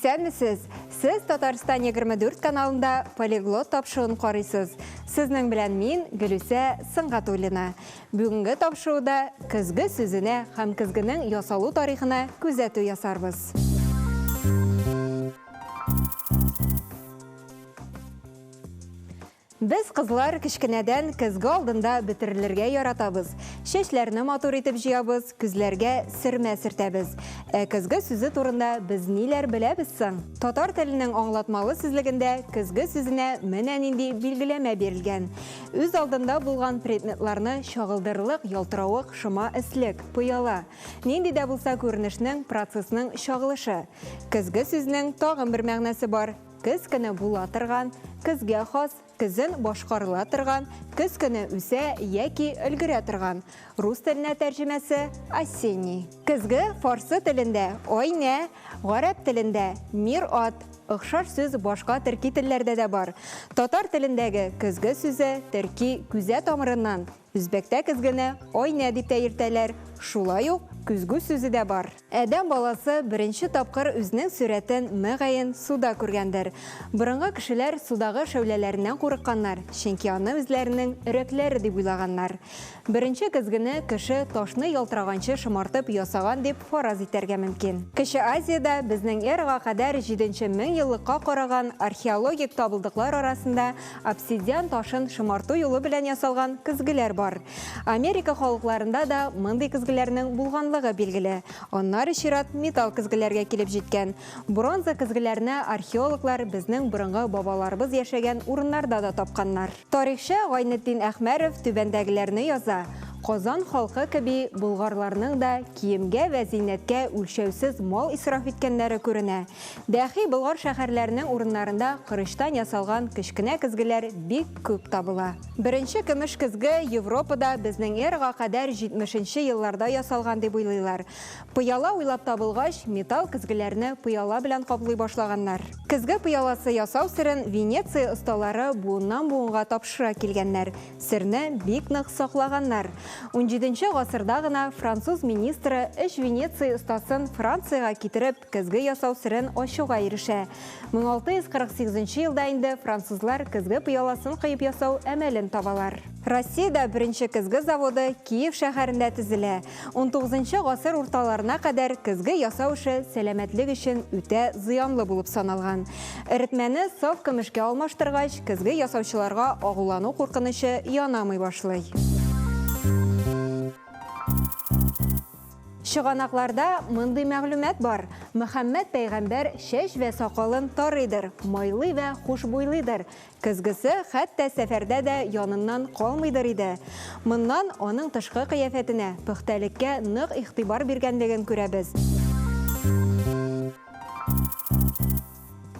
Исәнмесез? Сіз Татарстан 24 каналында полиглот тапшыуын қарайсыз. Сізнің білән мен Гүлүсә Сыңғатуллина. Бүгінгі тапшыуда күзгі сүзіне һәм күзгінің ясалу тарихына күзәту ясарбыз. Біз қызлар кішкенеден күзгі алдында бітірілерге яратабыз. Шешлерні матур етіп жиябыз, күзлерге сірме сіртәбіз. Күзгі сүзі турында біз нелер біләбізсің? Татар тілінің аңлатмалы сүзлігінде күзгі сүзіне менән инди билгеләмә берілген. Үз алдында булган предметларны шағылдырылық, ялтырауық, шыма іслік, пыяла. Ненде дә булса көрінішнің, процесінің шағылышы. Күзгі сүзнің тағын бір мәгънәсе бар. Күз көне була торган, күзгә хас, күзен башкарыла торган, күз көне үсә яки өлгерә торган. Рус теленә тәрҗемәсе осенний. Күзге фарсы телендә ойне, гарәп телендә мир-ат, охшаш сүз башка төрки телләрдә дә бар. Татар телендәге күзге сүзе төрки күзә тамырыннан, үзбәктә күзгене ойне дип тә йөртәләр. Шулай ук күзгү сүзе дә бар. Әдәм баласы беренче тапкыр үзенең сурәтен мөгаен суда күргәндер. Борынгы кешеләр судагы шәүләләреннән курыкканнар, чөнки аны үзләренең өрәкләре дип уйлаганнар. Беренче күзгене кеше ташны ялтыраганчы шымартып ясаган дип фараз итәргә мөмкин. Кече Азиядә безнең эрага кадәр 7нче мең еллыкка караган археологик табылдыклар арасында обсидиан ташын шымарту юлы белән ясалган күзгеләр бар. Америка халыкларында да мондый күзгеләрнең булганлыгы билгеле. Аннары чират металл күзгеләргә килеп җиткән. Бронза күзгеләрне археологлар безнең борынгы бабаларыбыз яшәгән урыннарда да тапканнар. Тарихчы Гайнетдин Әхмәров түбәндәгеләрне яза. Казан халкы кеби булгарларның да киемгә вә зиннәткә үлчәүсез мал исраф иткәннәре күренә. Дәхи Болгар шәһәрләренең урыннарында кырыштан ясалган кечкенә көзгеләр бик күп табыла. Беренче көмеш көзге Европада безнең эрага кадәр 70нче елларда ясалган дип уйлыйлар. Пыяла уйлап табылгач, металл көзгеләрне пыяла белән каплый башлаганнар. Көзге пыяласы ясау сырын Венеция осталары буыннан буынга тапшыра килгәннәр. Сырны бик нык саклаганнар. 17нче гасырда гына француз министры эш Венеция остасын Францияга китереп, көзге ясау сырын ачуга ирешә. 1648 елда инде французлар көзге пыяласын кыйып ясау әмәлен табалар. Россиядә беренче көзге заводы Киев шәһәрендә төзелә. 19нчы гасыр урталарына кадәр көзге ясау эше сәламәтлек өчен үтә зыянлы булып саналган. Эритмәне саф көмешкә алмаштыргач, көзге ясаучыларга агулану куркынычы янамый башлый. Шыганакларда мондый мәгълүмат бар. Мөхәммәд пәйгамбәр шәч вә сакалын тарыйдыр, майлый вә хушбуйлыйдыр. Көзгесе хәтта сәфәрдә дә яныннан калмыйдыр иде. Моннан аның тышкы кыяфәтенә, пөхтәлеккә нык игътибар биргәнлеген күрәбез.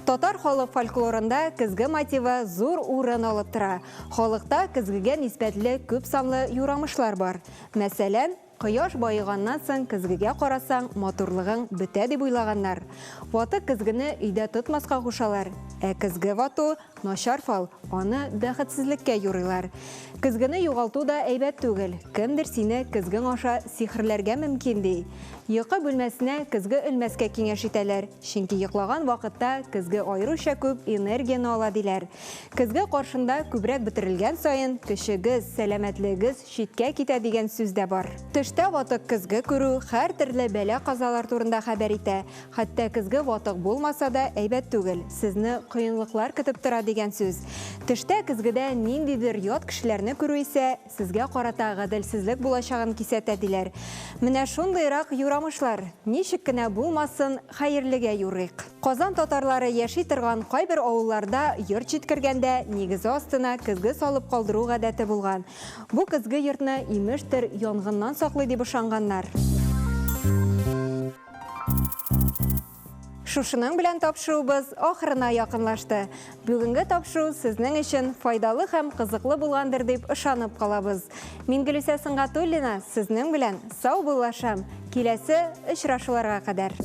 Татар халык фольклорында көзге мотивы зур урын алып тора. Халыкта көзгегә нисбәтле күп санлы юрамышлар бар. Мәсәлән, Кояш байыганнан соң көзгегә карасаң, матурлыгың бетә дип уйлаганнар. Ваты көзгене өйдә тотмаска кушалар. Көзге вату начар фал, аны бәхетсезлеккә юрыйлар. Көзгене югалту да әйбәт түгел. Кемдер сине көзгең аша сихрләргә мөмкин ди. Йокы бүлмәсенә көзге үлмәскә киңәш итәләр, чөнки йоклаган вакытта көзге аеруча күп энергияны ала диләр. Көзге каршында күбрәк бетерелгән саен, кешегез, сәламәтлегез читкә китә дигән сүз дә бар. Төштә ватык көзге күрү һәр төрле бәла казалар турында хәбәр итә. Хәтта көзге ватык булмаса да әйбәт түгел, сезне кыенлыклар көтеп тора дигән сүз. Төштә көзгедә ниндидер ят кешеләрне күрү исә сезгә карата гаделсезлек булачагын кисәтә диләр. Менә шундыйрак юрамышлар, ничек кенә булмасын, хәерлегә юрыйк. Казан татарлары яши торган кайбер авылларда йорт җиткергәндә нигез астына көзге салып калдыру гадәте булган. Бу көзге йортны имештер янгыннан саклый дип ышанганнар. Шушының белән тапшыруыбыз ахырына якынлашты. Бүгенге тапшыру сезнең өчен файдалы һәм кызыклы булгандыр дип ышанып калабыз. Мин Гөлүсә Сыңғатуллина сезнең белән сау булашам. Киләсе очрашуларга кадәр.